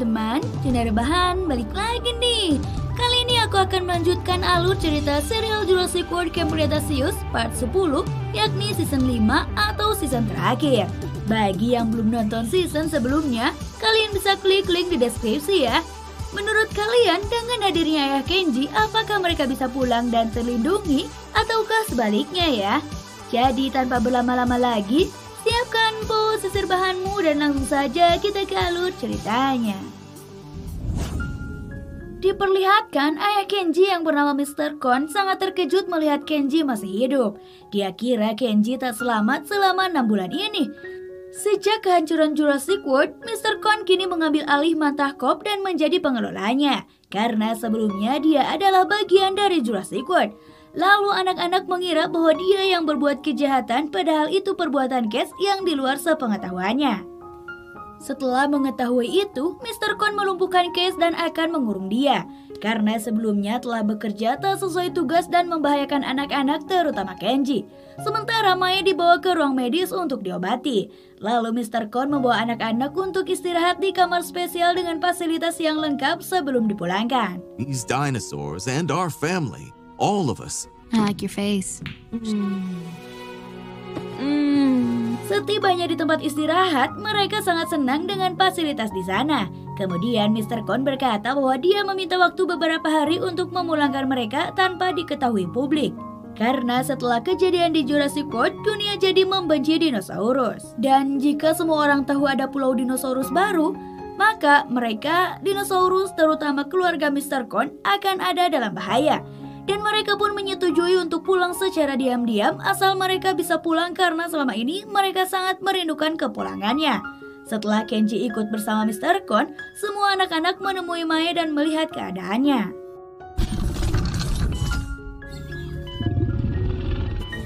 teman-teman, Cendera Bahan balik lagi nih. Kali ini aku akan melanjutkan alur cerita serial Jurassic World Camp Cretaceous part 10, yakni season 5 atau season terakhir. Bagi yang belum nonton season sebelumnya, kalian bisa klik link di deskripsi ya. Menurut kalian, dengan hadirnya ayah Kenji, apakah mereka bisa pulang dan terlindungi, ataukah sebaliknya ya? Jadi tanpa berlama-lama lagi, siapkan posisi bahanmu dan langsung saja kita ke alur ceritanya. Diperlihatkan ayah Kenji yang bernama Mr. Kon sangat terkejut melihat Kenji masih hidup. Dia kira Kenji tak selamat selama 6 bulan ini. Sejak kehancuran Jurassic World, Mr. Kon kini mengambil alih Mantah Corp dan menjadi pengelolanya. Karena sebelumnya dia adalah bagian dari Jurassic World. Lalu anak-anak mengira bahwa dia yang berbuat kejahatan, padahal itu perbuatan Cass yang di luar sepengetahuannya. Setelah mengetahui itu, Mr. Kon melumpuhkan Cass dan akan mengurung dia. Karena sebelumnya telah bekerja tak sesuai tugas dan membahayakan anak-anak terutama Kenji. Sementara Maya dibawa ke ruang medis untuk diobati. Lalu Mr. Kon membawa anak-anak untuk istirahat di kamar spesial dengan fasilitas yang lengkap sebelum dipulangkan. These dinosaurs and our family, all of us. I like your face. Setibanya di tempat istirahat, mereka sangat senang dengan fasilitas di sana. Kemudian Mr. Kon berkata bahwa dia meminta waktu beberapa hari untuk memulangkan mereka tanpa diketahui publik. Karena setelah kejadian di Jurassic World, dunia jadi membenci dinosaurus. Dan jika semua orang tahu ada pulau dinosaurus baru, maka mereka, dinosaurus terutama keluarga Mr. Kon, akan ada dalam bahaya. Dan mereka pun menyetujui untuk pulang secara diam-diam asal mereka bisa pulang karena selama ini mereka sangat merindukan kepulangannya. Setelah Kenji ikut bersama Mr. Kon, semua anak-anak menemui Maya dan melihat keadaannya.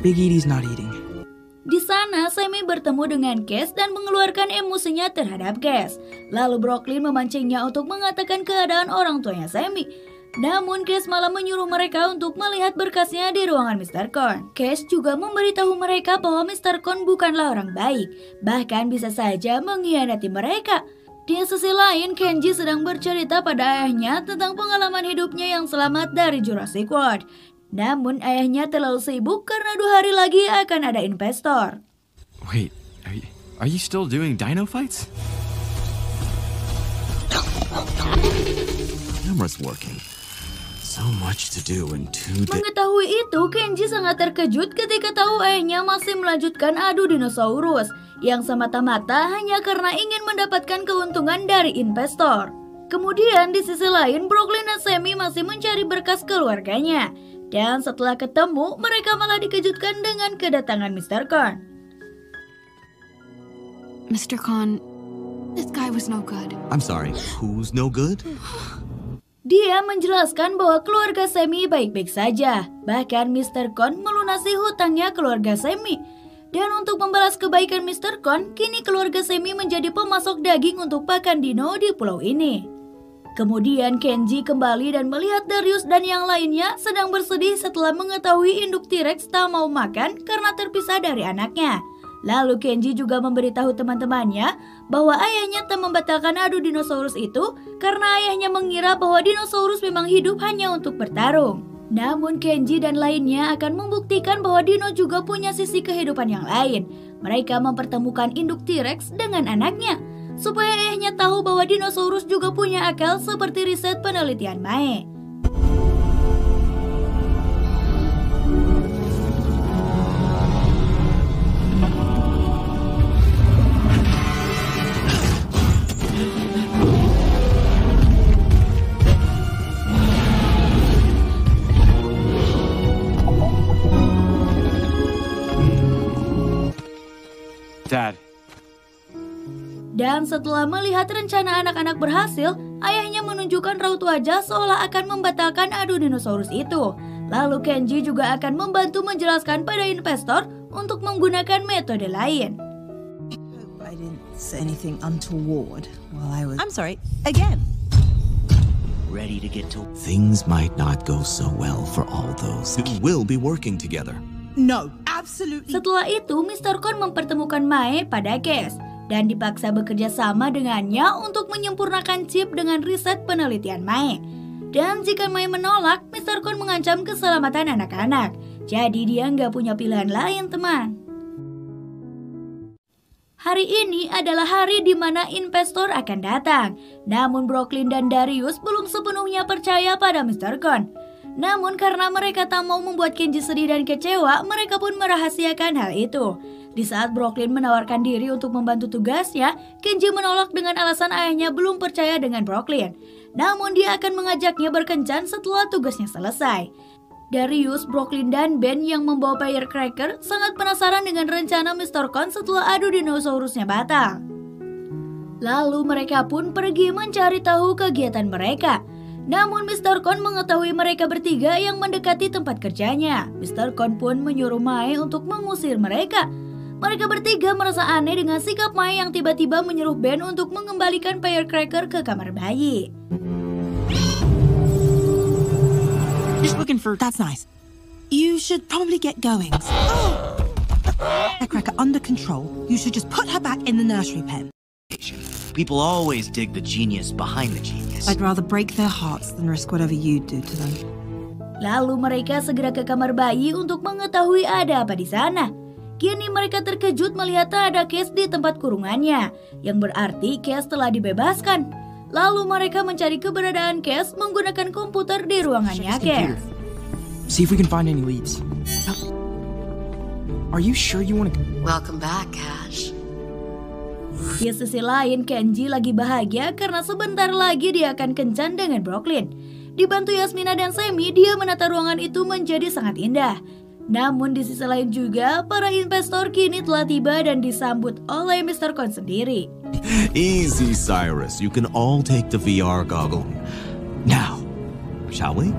Big Edie's not eating. Di sana, Sammy bertemu dengan Cass dan mengeluarkan emosinya terhadap Cass. Lalu Brooklyn memancingnya untuk mengatakan keadaan orang tuanya Sammy. Namun Cass malah menyuruh mereka untuk melihat berkasnya di ruangan Mr. Kon. Cass juga memberitahu mereka bahwa Mr. Kon bukanlah orang baik, bahkan bisa saja mengkhianati mereka. Di sisi lain, Kenji sedang bercerita pada ayahnya tentang pengalaman hidupnya yang selamat dari Jurassic World. Namun ayahnya terlalu sibuk karena 2 hari lagi akan ada investor. Wait, are you still doing dino fights? Camera's working. So much to do in 2 days. Mengetahui itu, Kenji sangat terkejut ketika tahu ayahnya masih melanjutkan adu dinosaurus yang semata-mata hanya karena ingin mendapatkan keuntungan dari investor. Kemudian di sisi lain, Brooklyn dan Sammy masih mencari berkas keluarganya. Dan setelah ketemu, mereka malah dikejutkan dengan kedatangan Mr. Kon. Mr. Kon, this guy was no good. I'm sorry, who's no good? Dia menjelaskan bahwa keluarga Sammy baik-baik saja. Bahkan Mr. Kon melunasi hutangnya keluarga Sammy. Dan untuk membalas kebaikan Mr. Kon, kini keluarga Sammy menjadi pemasok daging untuk pakan dino di pulau ini. Kemudian Kenji kembali dan melihat Darius dan yang lainnya sedang bersedih setelah mengetahui induk T-Rex tak mau makan karena terpisah dari anaknya. Lalu Kenji juga memberitahu teman-temannya bahwa ayahnya tak membatalkan adu dinosaurus itu karena ayahnya mengira bahwa dinosaurus memang hidup hanya untuk bertarung. Namun Kenji dan lainnya akan membuktikan bahwa dino juga punya sisi kehidupan yang lain. Mereka mempertemukan induk T-Rex dengan anaknya supaya ayahnya tahu bahwa dinosaurus juga punya akal seperti riset penelitian Mae. Dad. Dan setelah melihat rencana anak-anak berhasil, ayahnya menunjukkan raut wajah seolah akan membatalkan adu dinosaurus itu. Lalu Kenji juga akan membantu menjelaskan pada investor untuk menggunakan metode lain. I didn't say anything untoward while I was... I'm sorry, again. Ready to get to... Things might not go so well for all those. We'll be working together. No, absolutely. Setelah itu, Mr. Kon mempertemukan Mae pada Cass. dan dipaksa bekerja sama dengannya untuk menyempurnakan chip dengan riset penelitian Mae. Dan jika Mae menolak, Mr. Kon mengancam keselamatan anak-anak. Jadi dia nggak punya pilihan lain, teman. Hari ini adalah hari di mana investor akan datang. Namun Brooklyn dan Darius belum sepenuhnya percaya pada Mr. Kon. Namun karena mereka tak mau membuat Kenji sedih dan kecewa, mereka pun merahasiakan hal itu. Di saat Brooklyn menawarkan diri untuk membantu tugasnya, Kenji menolak dengan alasan ayahnya belum percaya dengan Brooklyn. Namun dia akan mengajaknya berkencan setelah tugasnya selesai. Darius, Brooklyn, dan Ben yang membawa firecracker sangat penasaran dengan rencana Mr. Kon setelah adu dinosaurusnya batal. Lalu mereka pun pergi mencari tahu kegiatan mereka. Namun Mr. Kon mengetahui mereka bertiga yang mendekati tempat kerjanya. Mr. Kon pun menyuruh Mae untuk mengusir mereka. Mereka bertiga merasa aneh dengan sikap Mae yang tiba-tiba menyuruh Ben untuk mengembalikan firecracker ke kamar bayi. Just looking for... That's nice. You should probably get going. Firecracker under control. You should just put her back in the nursery pen. People always dig the genius behind the genius. I'd rather break their hearts than risk whatever you do to them. Lalu mereka segera ke kamar bayi untuk mengetahui ada apa di sana. Kini mereka terkejut melihat ada Cass di tempat kurungannya, yang berarti Cass telah dibebaskan. Lalu mereka mencari keberadaan Cass menggunakan komputer di ruangannya Cass. See if we can find any leads. Are you sure you want to... Welcome back, Cash. Di sisi lain, Kenji lagi bahagia karena sebentar lagi dia akan kencan dengan Brooklyn. Dibantu Yasmina dan Semi, dia menata ruangan itu menjadi sangat indah. Namun di sisi lain juga, para investor kini telah tiba dan disambut oleh Mr. Kon sendiri. Easy, Cyrus. You can all take the VR goggle. Now, shall we?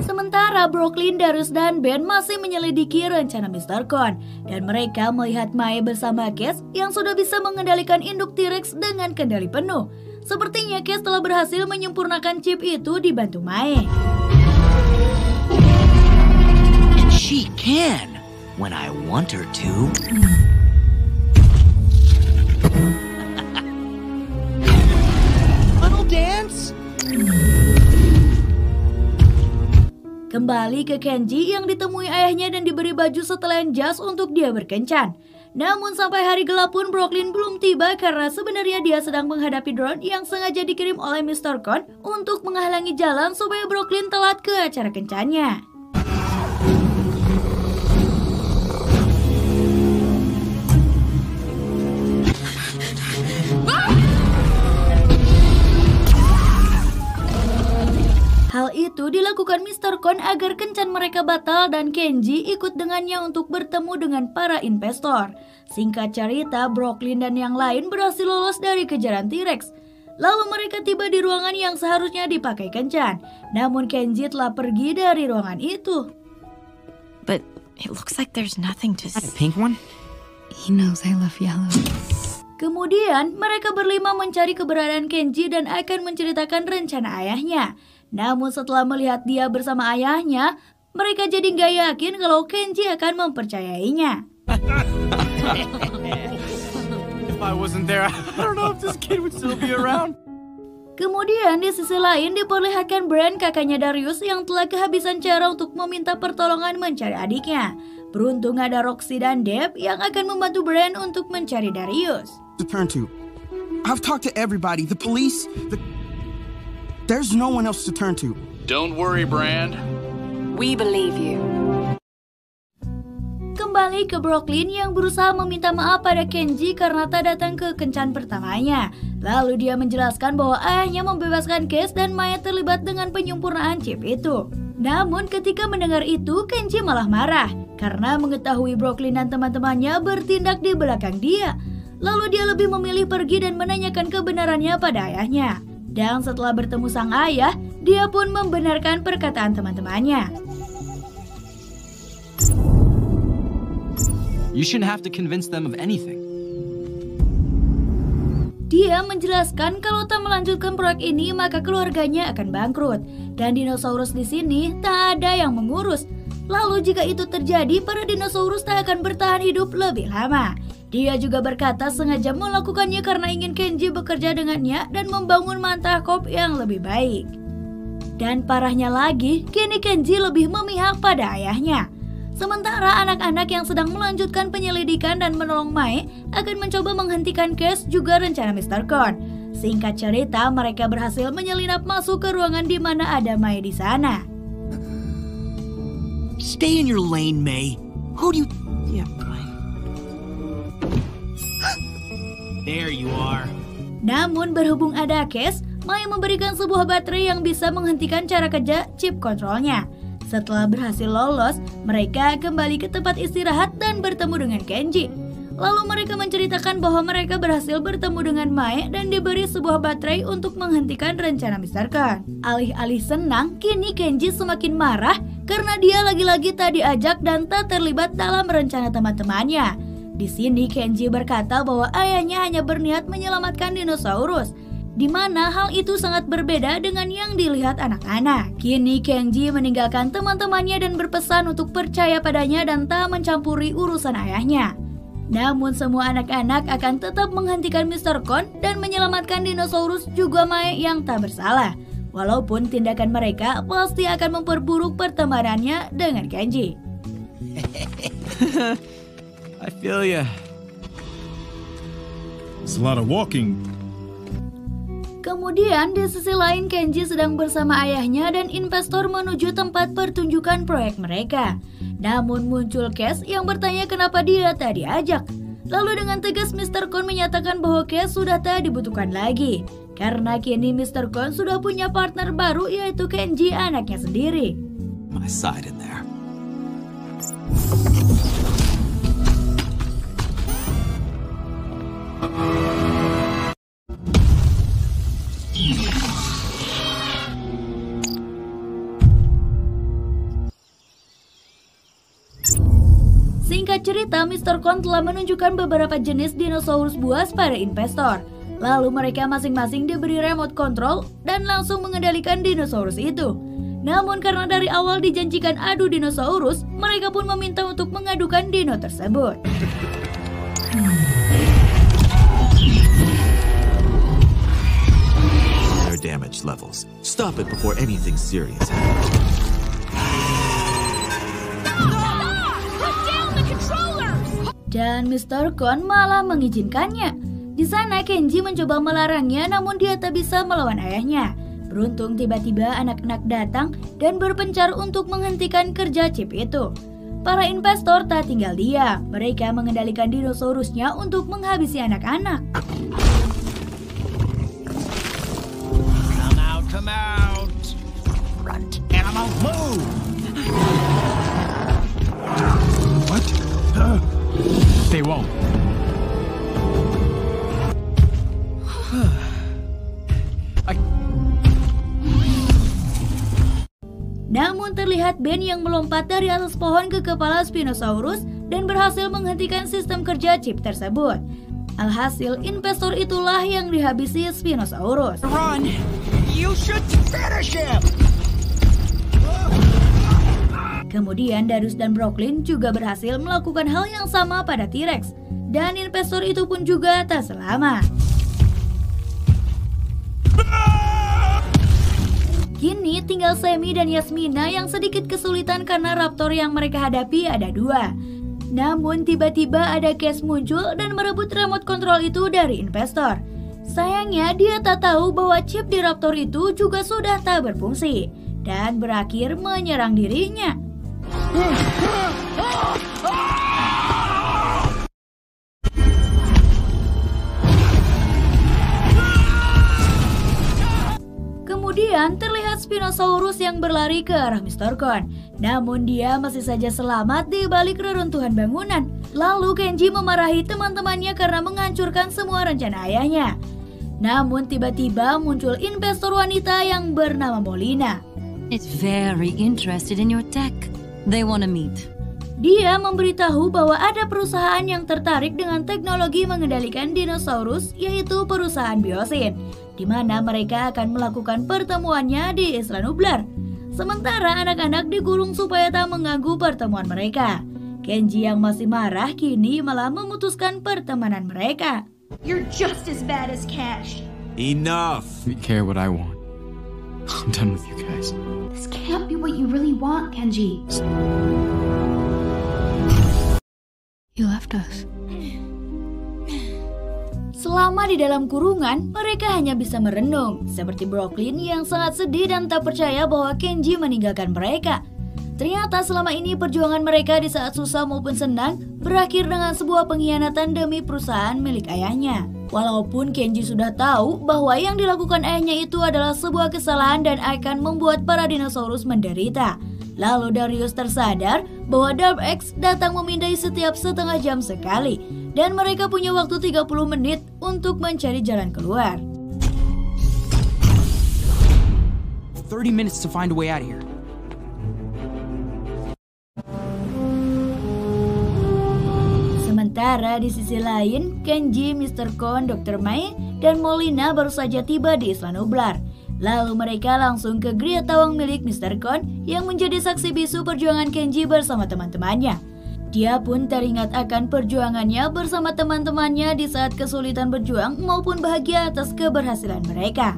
Sementara Brooklyn, Darius, dan Ben masih menyelidiki rencana Mr. Kon. Dan mereka melihat Mae bersama Cass yang sudah bisa mengendalikan induk T-Rex dengan kendali penuh. Sepertinya Cass telah berhasil menyempurnakan chip itu dibantu Mae. And she can, when I want her to. Little dance? Kembali ke Kenji yang ditemui ayahnya dan diberi baju setelan jas untuk dia berkencan. Namun sampai hari gelap pun Brooklyn belum tiba karena sebenarnya dia sedang menghadapi drone yang sengaja dikirim oleh Mr. Kon untuk menghalangi jalan supaya Brooklyn telat ke acara kencannya. Hal itu dilakukan Mr. Kon agar kencan mereka batal dan Kenji ikut dengannya untuk bertemu dengan para investor. Singkat cerita, Brooklyn dan yang lain berhasil lolos dari kejaran T-Rex. Lalu mereka tiba di ruangan yang seharusnya dipakai kencan. Namun Kenji telah pergi dari ruangan itu. But it looks like there's nothing to That a see. pink one? He knows I love yellow. Kemudian mereka berlima mencari keberadaan Kenji dan akan menceritakan rencana ayahnya. Namun setelah melihat dia bersama ayahnya, mereka jadi nggak yakin kalau Kenji akan mempercayainya. If I wasn't there, I don't know if this kid would still be around. Kemudian di sisi lain diperlihatkan Bran, kakaknya Darius yang telah kehabisan cara untuk meminta pertolongan mencari adiknya. Beruntung ada Roxy dan Deb yang akan membantu Bran untuk mencari Darius. To turn to. I've talked to everybody, the police, There's no one else to turn to. Don't worry, Brand. We believe you. Kembali ke Brooklyn yang berusaha meminta maaf pada Kenji karena tak datang ke kencan pertamanya. Lalu dia menjelaskan bahwa ayahnya membebaskan Cass dan Maya terlibat dengan penyempurnaan chip itu. Namun ketika mendengar itu, Kenji malah marah karena mengetahui Brooklyn dan teman-temannya bertindak di belakang dia. Lalu dia lebih memilih pergi dan menanyakan kebenarannya pada ayahnya. Dan setelah bertemu sang ayah, dia pun membenarkan perkataan teman-temannya. You shouldn't have to convince them of anything. Dia menjelaskan kalau tak melanjutkan proyek ini maka keluarganya akan bangkrut dan dinosaurus di sini tak ada yang mengurus. Lalu jika itu terjadi, para dinosaurus tak akan bertahan hidup lebih lama. Dia juga berkata sengaja melakukannya karena ingin Kenji bekerja dengannya dan membangun mantah kop yang lebih baik. Dan parahnya lagi, kini Kenji lebih memihak pada ayahnya. Sementara anak-anak yang sedang melanjutkan penyelidikan dan menolong Mae akan mencoba menghentikan Cash juga rencana Mr. Kon. Singkat cerita, mereka berhasil menyelinap masuk ke ruangan di mana ada Mae di sana. Stay in your lane, May. Who do you... Yeah, fine. There you are. Namun berhubung ada Cash, Mae memberikan sebuah baterai yang bisa menghentikan cara kerja chip kontrolnya. Setelah berhasil lolos, mereka kembali ke tempat istirahat dan bertemu dengan Kenji. Lalu mereka menceritakan bahwa mereka berhasil bertemu dengan Mae dan diberi sebuah baterai untuk menghentikan rencana Mr. Kon. Alih-alih senang, kini Kenji semakin marah karena dia lagi-lagi tak diajak dan tak terlibat dalam rencana teman-temannya. Di sini Kenji berkata bahwa ayahnya hanya berniat menyelamatkan dinosaurus, di mana hal itu sangat berbeda dengan yang dilihat anak-anak. Kini Kenji meninggalkan teman-temannya dan berpesan untuk percaya padanya dan tak mencampuri urusan ayahnya. Namun semua anak-anak akan tetap menghentikan Mr. Kon dan menyelamatkan dinosaurus juga Mae yang tak bersalah. Walaupun tindakan mereka pasti akan memperburuk pertemanannya dengan Kenji. I feel ya. It's a lot of walking. Kemudian di sisi lain Kenji sedang bersama ayahnya dan investor menuju tempat pertunjukan proyek mereka. Namun muncul Cash yang bertanya kenapa dia tak diajak. Lalu dengan tegas Mr. Kon menyatakan bahwa Cash sudah tak dibutuhkan lagi. Karena kini Mr. Kon sudah punya partner baru yaitu Kenji anaknya sendiri. My side in there. Singkat cerita, Mr. Kon telah menunjukkan beberapa jenis dinosaurus buas pada investor. Lalu mereka masing-masing diberi remote control dan langsung mengendalikan dinosaurus itu. Namun karena dari awal dijanjikan adu dinosaurus, mereka pun meminta untuk mengadukan dino tersebut. Their damage levels. Stop it before anything serious happens. Dan Mr. Kon malah mengizinkannya. Di sana Kenji mencoba melarangnya namun dia tak bisa melawan ayahnya. Beruntung tiba-tiba anak-anak datang dan berpencar untuk menghentikan kerja chip itu. Para investor tak tinggal diam. Mereka mengendalikan dinosaurusnya untuk menghabisi anak-anak. Come out. Runt. Animal, move. What? They won't. Namun terlihat Ben yang melompat dari atas pohon ke kepala Spinosaurus dan berhasil menghentikan sistem kerja chip tersebut. Alhasil investor itulah yang dihabisi Spinosaurus. Run. You should finish him. Kemudian Darius dan Brooklyn juga berhasil melakukan hal yang sama pada T-Rex. Dan investor itu pun juga tak selamat. Kini tinggal Semi dan Yasmina yang sedikit kesulitan karena raptor yang mereka hadapi ada dua. Namun tiba-tiba ada Cash muncul dan merebut remote control itu dari investor. Sayangnya dia tak tahu bahwa chip di raptor itu juga sudah tak berfungsi dan berakhir menyerang dirinya. Kemudian terlihat Spinosaurus yang berlari ke arah Mr. Kon. Namun dia masih saja selamat di balik reruntuhan bangunan. Lalu Kenji memarahi teman-temannya karena menghancurkan semua rencana ayahnya. Namun tiba-tiba muncul investor wanita yang bernama Molina. It's very interested in your tech. They wanna meet. Dia memberitahu bahwa ada perusahaan yang tertarik dengan teknologi mengendalikan dinosaurus, yaitu perusahaan Biosin, di mana mereka akan melakukan pertemuannya di Isla Nublar. Sementara anak-anak digulung supaya tak mengganggu pertemuan mereka. Kenji yang masih marah kini malah memutuskan pertemanan mereka. You're just as bad as Cash. Enough! You care what I want. I'm done with you guys. This can't be what you really want, Kenji. You left us. Selama di dalam kurungan, mereka hanya bisa merenung, seperti Brooklyn yang sangat sedih dan tak percaya bahwa Kenji meninggalkan mereka. Ternyata selama ini perjuangan mereka di saat susah maupun senang berakhir dengan sebuah pengkhianatan demi perusahaan milik ayahnya. Walaupun Kenji sudah tahu bahwa yang dilakukan ayahnya itu adalah sebuah kesalahan dan akan membuat para dinosaurus menderita. Lalu Darius tersadar bahwa Dark X datang memindai setiap setengah jam sekali dan mereka punya waktu 30 menit untuk mencari jalan keluar. 30 minutes to find a way out of here. Sementara di sisi lain, Kenji, Mr. Kon, Dr. Mai, dan Molina baru saja tiba di Isla Nublar. Lalu mereka langsung ke Gria Tawang milik Mr. Kon yang menjadi saksi bisu perjuangan Kenji bersama teman-temannya. Dia pun teringat akan perjuangannya bersama teman-temannya di saat kesulitan berjuang maupun bahagia atas keberhasilan mereka.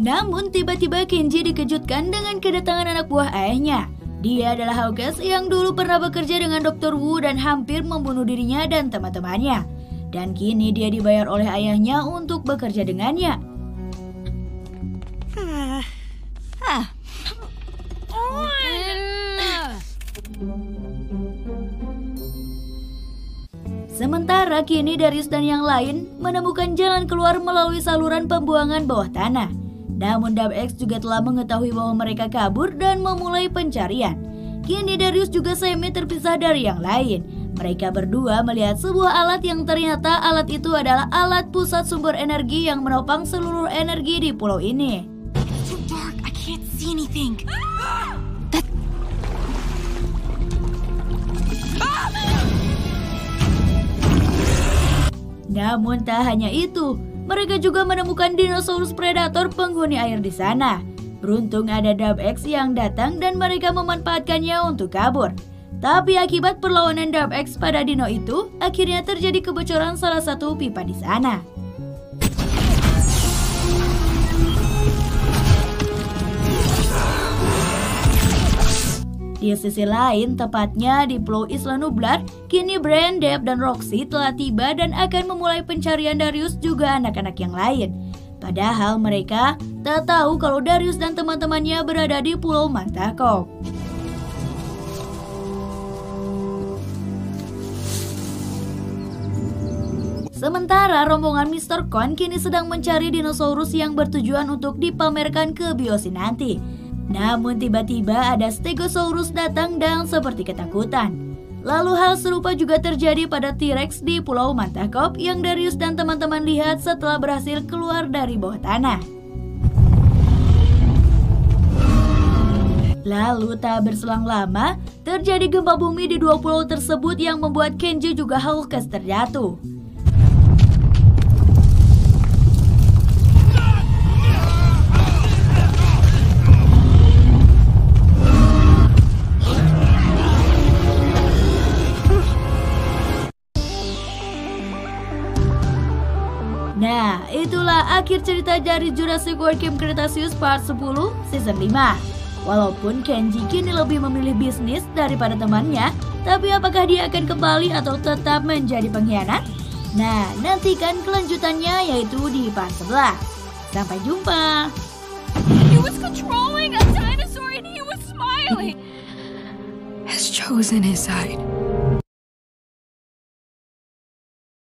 Namun tiba-tiba Kenji dikejutkan dengan kedatangan anak buah ayahnya. Dia adalah Hawkes yang dulu pernah bekerja dengan Dr. Wu dan hampir membunuh dirinya dan teman-temannya. Dan kini dia dibayar oleh ayahnya untuk bekerja dengannya. Sementara kini Darius dan yang lain menemukan jalan keluar melalui saluran pembuangan bawah tanah. Namun Dark X juga telah mengetahui bahwa mereka kabur dan memulai pencarian. Kini Darius juga semi terpisah dari yang lain. Mereka berdua melihat sebuah alat yang ternyata alat itu adalah alat pusat sumber energi yang menopang seluruh energi di pulau ini. It's too dark. I can't see anything. Namun tak hanya itu, mereka juga menemukan dinosaurus predator penghuni air di sana. Beruntung ada Dark X yang datang dan mereka memanfaatkannya untuk kabur. Tapi akibat perlawanan Dark X pada dino itu, akhirnya terjadi kebocoran salah satu pipa di sana. Di sisi lain, tepatnya di Pulau Isla Nublar, kini Bran, Deb, dan Roxy telah tiba dan akan memulai pencarian Darius juga anak-anak yang lain. Padahal mereka tak tahu kalau Darius dan teman-temannya berada di Pulau Mantakop. Sementara rombongan Mr. Kon kini sedang mencari dinosaurus yang bertujuan untuk dipamerkan ke biosi nanti. Namun tiba-tiba ada Stegosaurus datang dan seperti ketakutan. Lalu hal serupa juga terjadi pada T-Rex di Pulau Mantakop yang Darius dan teman-teman lihat setelah berhasil keluar dari bawah tanah. Lalu tak berselang lama, terjadi gempa bumi di dua pulau tersebut yang membuat Kenji juga Hawkes terjatuh. Nah, itulah akhir cerita dari Jurassic World Camp Cretaceous Part 10 Season 5. Walaupun Kenji kini lebih memilih bisnis daripada temannya, tapi apakah dia akan kembali atau tetap menjadi pengkhianat? Nah, nantikan kelanjutannya yaitu di part 11. Sampai jumpa! He was controlling a dinosaur and he was smiling. Has chosen his side.